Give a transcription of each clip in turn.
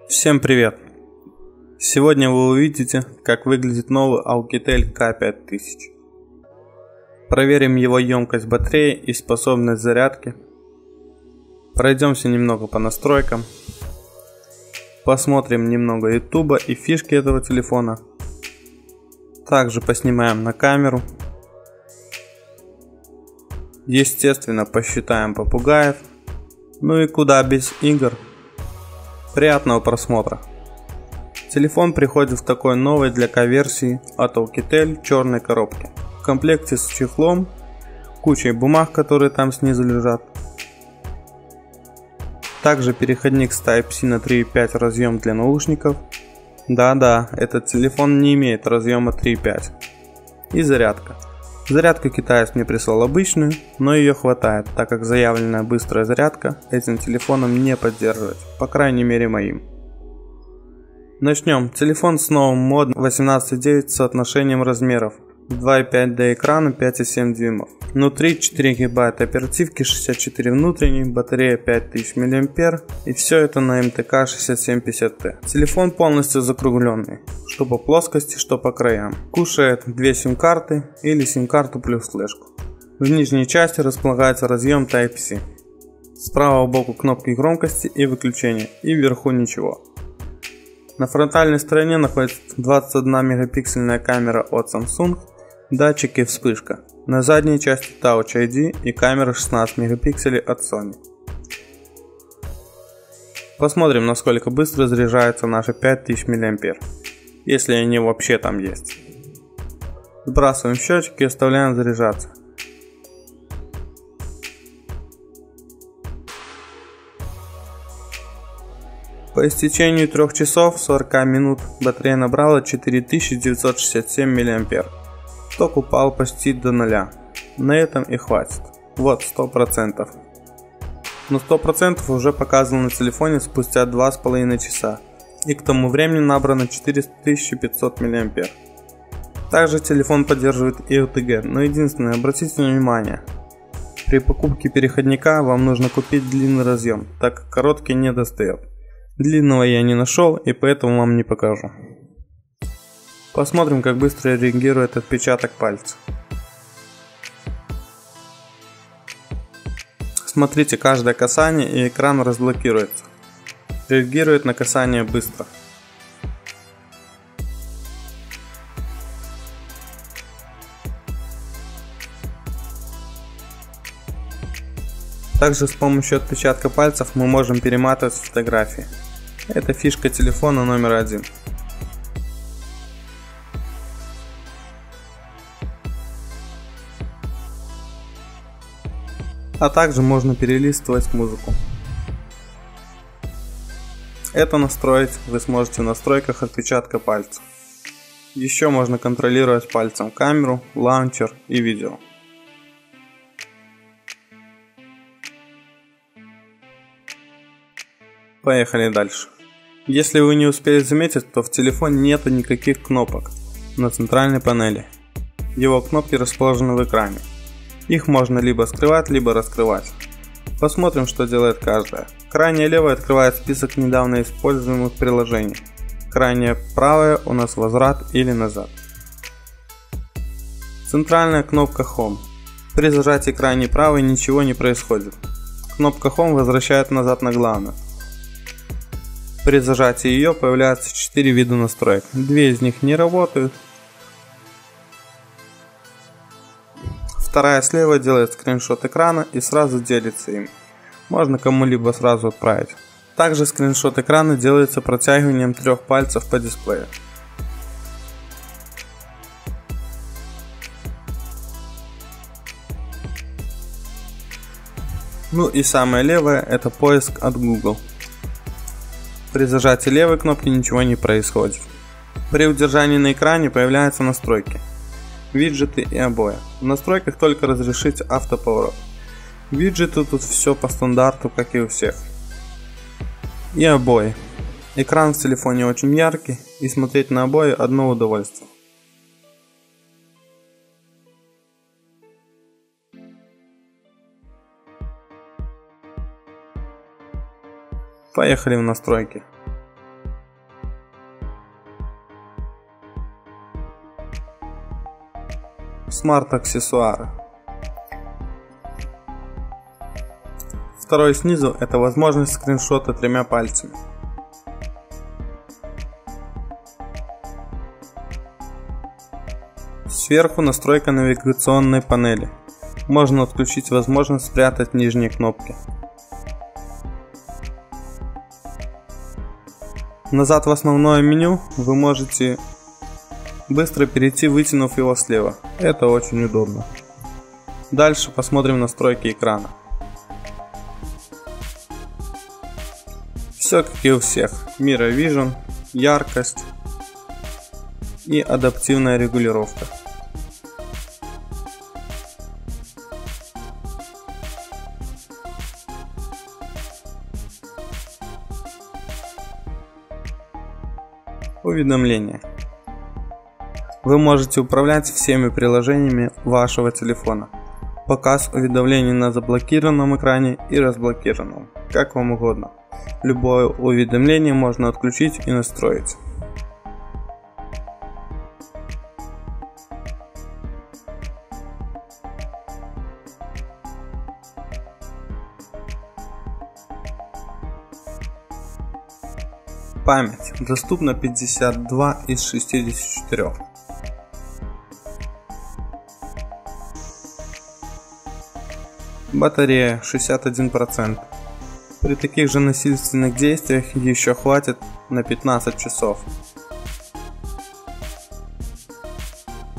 Всем привет! Сегодня вы увидите, как выглядит новый Alcatel K5000. Проверим его емкость батареи и способность зарядки. Пройдемся немного по настройкам. Посмотрим немного YouTube и фишки этого телефона. Также поснимаем на камеру. Естественно, посчитаем попугаев. Ну и куда без игр. Приятного просмотра. Телефон приходит в такой новой для K-версии от Alcatel черной коробке. В комплекте с чехлом, кучей бумаг, которые там снизу лежат. Также переходник с Type-C на 3.5 разъем для наушников. Да-да, этот телефон не имеет разъема 3.5. И зарядка. Зарядку китаец мне прислал обычную, но ее хватает, так как заявленная быстрая зарядка этим телефоном не поддерживается, по крайней мере моим. Начнем. Телефон с новым модом 18:9 с соотношением размеров. 2.5 до экрана, 5,7 дюймов. Внутри 4 ГБ оперативки, 64 внутренней, батарея 5000 мАh и все это на МТК 6750T. Телефон полностью закругленный, что по плоскости, что по краям. Кушает 2 сим-карты или сим-карту плюс флешку. В нижней части располагается разъем Type-C. Справа боку кнопки громкости и выключения, и вверху ничего. На фронтальной стороне находится 21 мегапиксельная камера от Samsung, датчики вспышка. На задней части Touch ID и камера 16 мегапикселей от Sony. Посмотрим, насколько быстро заряжается наши 5000 мАh, если они вообще там есть. Сбрасываем счетчик и оставляем заряжаться. По истечению 3 часов 40 минут батарея набрала 4967 мАh. Ток упал почти до нуля. На этом и хватит. Вот 100%. Но 100% уже показано на телефоне спустя 2,5 часа. И к тому времени набрано 4500 мАh. Также телефон поддерживает и OTG, но единственное, обратите внимание. При покупке переходника вам нужно купить длинный разъем, так как короткий не достает. Длинного я не нашел и поэтому вам не покажу. Посмотрим, как быстро реагирует отпечаток пальца. Смотрите, каждое касание и экран разблокируется. Реагирует на касание быстро. Также с помощью отпечатка пальцев мы можем перематывать фотографии. Это фишка телефона номер 1. А также можно перелистывать музыку. Это настроить вы сможете в настройках отпечатка пальца. Еще можно контролировать пальцем камеру, лаунчер и видео. Поехали дальше. Если вы не успели заметить, то в телефоне нету никаких кнопок на центральной панели. Его кнопки расположены в экране. Их можно либо скрывать, либо раскрывать. Посмотрим, что делает каждая. Крайняя левая открывает список недавно используемых приложений. Крайняя правая у нас возврат или назад. Центральная кнопка Home. При зажатии крайней правой ничего не происходит. Кнопка Home возвращает назад на главную. При зажатии ее появляются 4 вида настроек. 2 из них не работают. Вторая слева делает скриншот экрана и сразу делится им. Можно кому-либо сразу отправить. Также скриншот экрана делается протягиванием 3 пальцев по дисплею. Ну и самое левое — это поиск от Google. При зажатии левой кнопки ничего не происходит. При удержании на экране появляются настройки, виджеты и обои. В настройках только разрешить автоповорот. Виджеты тут все по стандарту, как и у всех. И обои. Экран в телефоне очень яркий, и смотреть на обои одно удовольствие. Поехали в настройки. смарт-аксессуары. Второй снизу – это возможность скриншота 3 пальцами. Сверху настройка навигационной панели. Можно отключить возможность спрятать нижние кнопки. Назад в основное меню вы можете быстро перейти, вытянув его слева. Это очень удобно. Дальше посмотрим настройки экрана. Все как и у всех. Mirror Vision, яркость и адаптивная регулировка. Уведомления. Вы можете управлять всеми приложениями вашего телефона. Показ уведомлений на заблокированном экране и разблокированном, как вам угодно. Любое уведомление можно отключить и настроить. Память. Доступно 52 из 64. Батарея 61%. При таких же насильственных действиях еще хватит на 15 часов.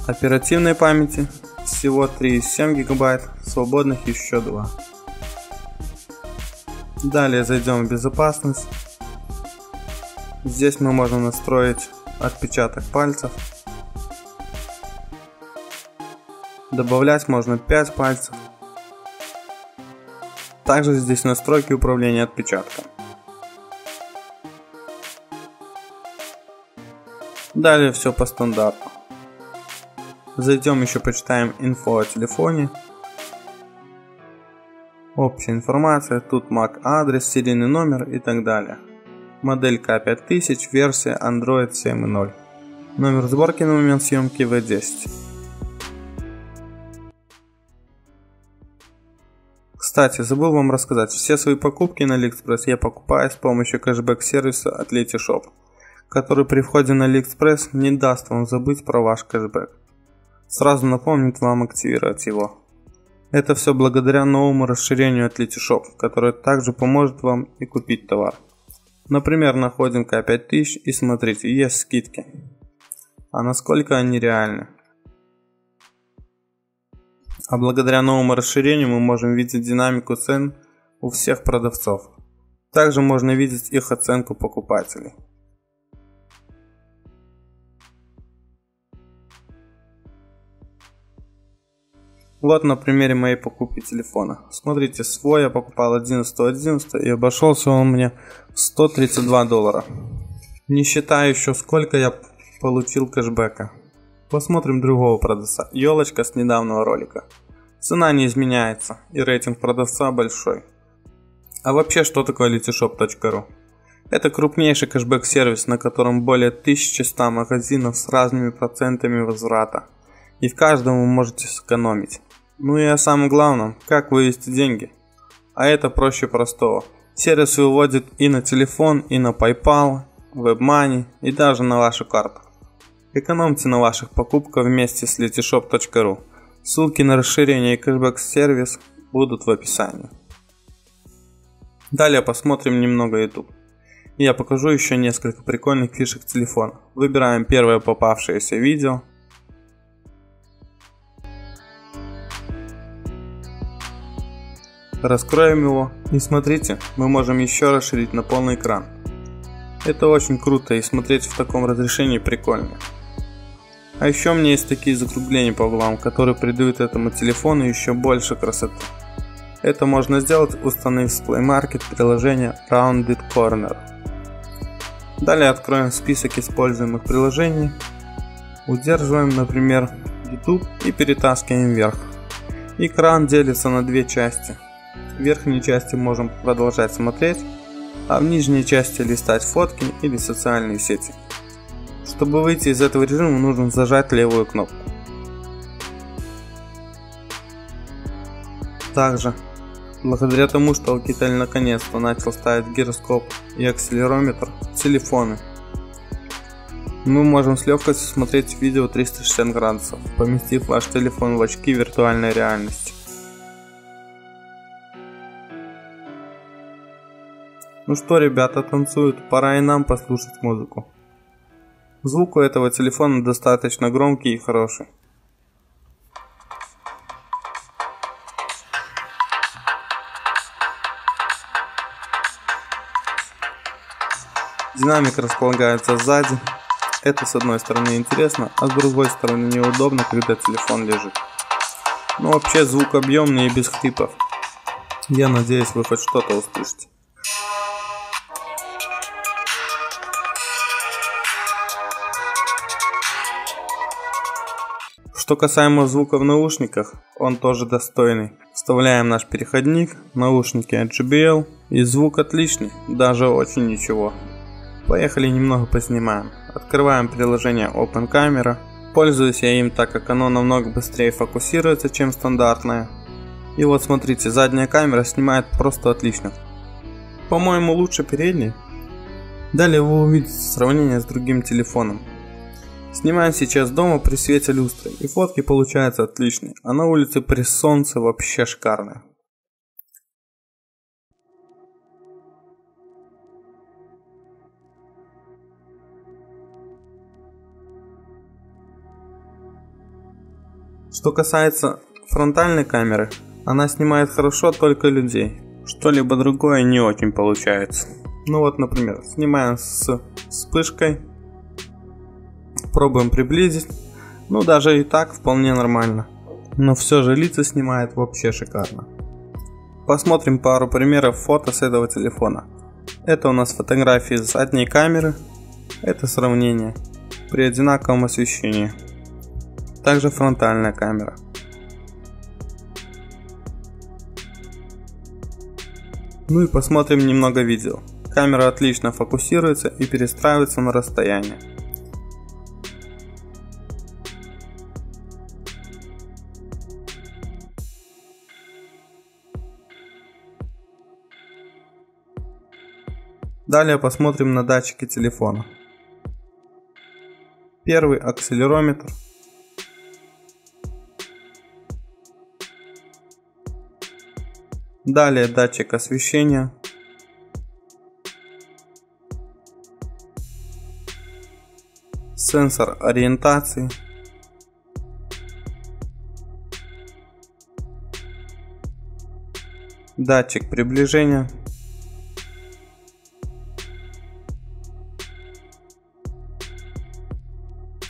Оперативной памяти всего 3,7 ГБ, свободных еще 2. Далее зайдем в безопасность. Здесь мы можем настроить отпечаток пальцев. Добавлять можно 5 пальцев. Также здесь настройки управления отпечатком. Далее все по стандарту. Зайдем еще почитаем инфо о телефоне. Общая информация, тут MAC адрес, серийный номер и так далее. Модель K5000, версия Android 7.0. Номер сборки на момент съемки V10. Кстати, забыл вам рассказать, все свои покупки на AliExpress я покупаю с помощью кэшбэк-сервиса от Letysshop, который при входе на AliExpress не даст вам забыть про ваш кэшбэк. Сразу напомнит вам активировать его. Это все благодаря новому расширению от Letysshop, которое также поможет вам и купить товар. Например, находим K5000 и смотрите, есть скидки. А насколько они реальны? А благодаря новому расширению мы можем видеть динамику цен у всех продавцов. Также можно видеть их оценку покупателей. Вот на примере моей покупки телефона. Смотрите, свой я покупал 11.11 и обошелся он мне в $132. Не считая еще сколько я получил кэшбэка. Посмотрим другого продавца. Елочка с недавнего ролика. Цена не изменяется и рейтинг продавца большой. А вообще, что такое letysshop.ru? Это крупнейший кэшбэк-сервис, на котором более 1100 магазинов с разными процентами возврата. И в каждом вы можете сэкономить. Ну и о самом главном, как вывести деньги. А это проще простого. Сервис выводит и на телефон, и на PayPal, WebMoney, и даже на вашу карту. Экономьте на ваших покупках вместе с letysshop.ru. Ссылки на расширение и кэшбэк-сервис будут в описании. Далее посмотрим немного YouTube. Я покажу еще несколько прикольных фишек телефона. Выбираем первое попавшееся видео. Раскроем его и смотрите, мы можем еще расширить на полный экран. Это очень круто и смотреть в таком разрешении прикольно. А еще у меня есть такие закругления по углам, которые придают этому телефону еще больше красоты. Это можно сделать, установив с Play Market приложение Rounded Corner. Далее откроем список используемых приложений. Удерживаем, например, YouTube и перетаскиваем вверх. Экран делится на две части. В верхней части можем продолжать смотреть, а в нижней части листать фотки или социальные сети. Чтобы выйти из этого режима, нужно зажать левую кнопку. Также, благодаря тому, что Alcatel наконец-то начал ставить гироскоп и акселерометр в телефоны, мы можем с легкостью смотреть видео 360 градусов, поместив ваш телефон в очки виртуальной реальности. Ну что, ребята танцуют, пора и нам послушать музыку. Звук у этого телефона достаточно громкий и хороший. Динамик располагается сзади. Это с одной стороны интересно, а с другой стороны неудобно, когда телефон лежит. Но вообще звук объемный и без хрипов. Я надеюсь, вы хоть что-то услышите. Что касаемо звука в наушниках, он тоже достойный. Вставляем наш переходник, наушники от JBL, и звук отличный, даже очень ничего. Поехали немного поснимаем. Открываем приложение Open Camera. Пользуюсь я им, так как оно намного быстрее фокусируется, чем стандартное. И вот смотрите, задняя камера снимает просто отлично. По-моему, лучше передней. Далее вы увидите сравнение с другим телефоном. Снимаем сейчас дома при свете люстры, и фотки получаются отличные, а на улице при солнце вообще шикарные. Что касается фронтальной камеры, она снимает хорошо только людей, что-либо другое не очень получается. Ну вот, например, снимаем с вспышкой. Пробуем приблизить, ну даже и так вполне нормально, но все же лица снимает вообще шикарно. Посмотрим пару примеров фото с этого телефона. Это у нас фотографии с задней камеры, это сравнение при одинаковом освещении. Также фронтальная камера. Ну и посмотрим немного видео. Камера отлично фокусируется и перестраивается на расстояние. Далее посмотрим на датчики телефона. Первый акселерометр. Далее датчик освещения. Сенсор ориентации. Датчик приближения.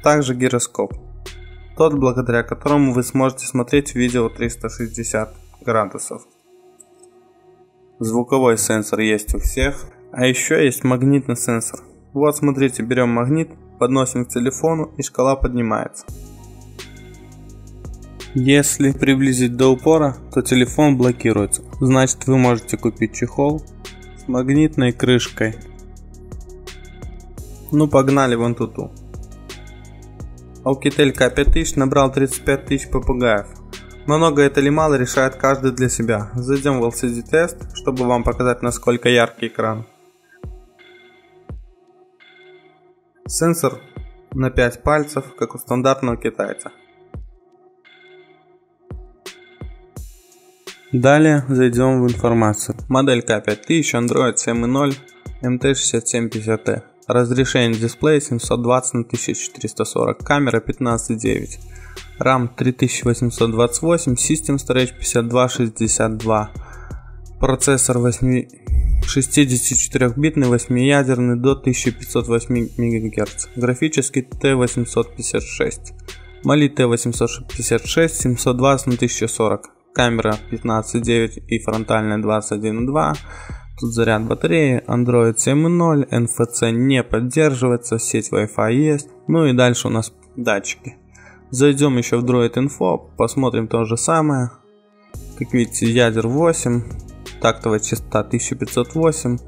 Также гироскоп, тот, благодаря которому вы сможете смотреть видео 360 градусов. Звуковой сенсор есть у всех, а еще есть магнитный сенсор. Вот смотрите, берем магнит, подносим к телефону и шкала поднимается. Если приблизить до упора, то телефон блокируется, значит вы можете купить чехол с магнитной крышкой. Ну погнали вон туту. Alcatel K5000 набрал 35 тысяч попугаев. Много это или мало, решает каждый для себя. Зайдем в LCD тест, чтобы вам показать, насколько яркий экран. Сенсор на 5 пальцев, как у стандартного китайца. Далее зайдем в информацию. Модель K5000, Android 7.0, MT6750T. Разрешение дисплея 720 на 1440, камера 15.9, RAM 3828, System Storage 5262, процессор 64-битный 8-ядерный до 1508 МГц, графический T856, Mali T856, 720 на 1040, камера 15.9 и фронтальная 21.2. Тут заряд батареи, Android 7.0, NFC не поддерживается, сеть Wi-Fi есть. Ну и дальше у нас датчики. Зайдем еще в Droid Info, посмотрим то же самое. Как видите, ядер 8, тактовая частота 1508.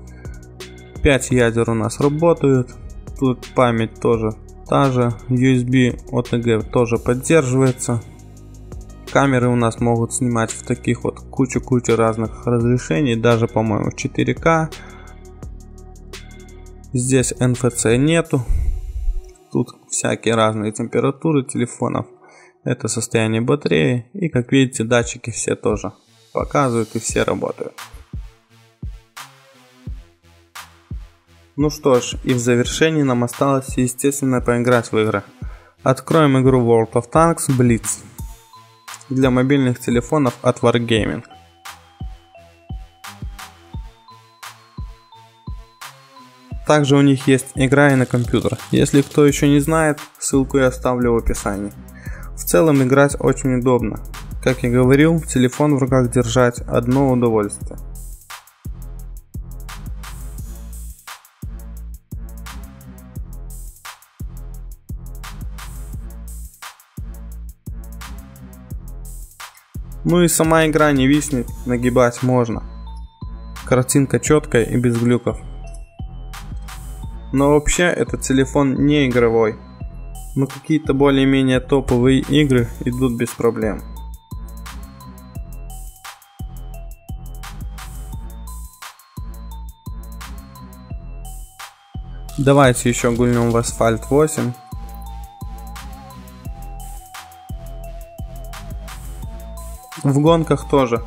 5 ядер у нас работают. Тут память тоже та же, USB OTG тоже поддерживается. Камеры у нас могут снимать в таких вот кучу разных разрешений, даже, по-моему, 4К. Здесь NFC нету. Тут всякие разные температуры телефонов. Это состояние батареи. И, как видите, датчики все тоже показывают и все работают. Ну что ж, и в завершении нам осталось, естественно, поиграть в игры. Откроем игру World of Tanks Blitz для мобильных телефонов от Wargaming. Также у них есть игра и на компьютер. Если кто еще не знает, ссылку я оставлю в описании. В целом играть очень удобно. Как я говорил, телефон в руках держать одно удовольствие. Ну и сама игра не виснет, нагибать можно. Картинка четкая и без глюков. Но вообще этот телефон не игровой. Но какие-то более-менее топовые игры идут без проблем. Давайте еще гульнем в Asphalt 8. В гонках тоже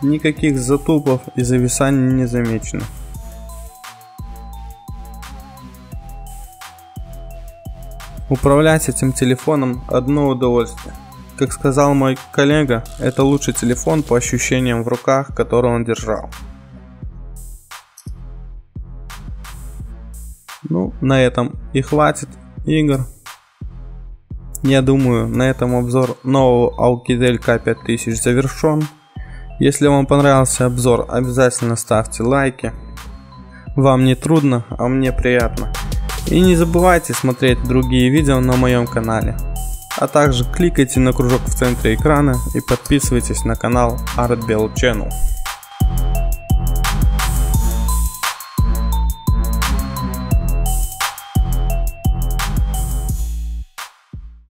никаких затупов и зависаний не замечено. Управлять этим телефоном одно удовольствие. Как сказал мой коллега, это лучший телефон по ощущениям в руках, который он держал. Ну, на этом и хватит игр. Я думаю, на этом обзор нового Alcatel K5000 завершен. Если вам понравился обзор, обязательно ставьте лайки. Вам не трудно, а мне приятно. И не забывайте смотреть другие видео на моем канале. А также кликайте на кружок в центре экрана и подписывайтесь на канал Art Bell Channel.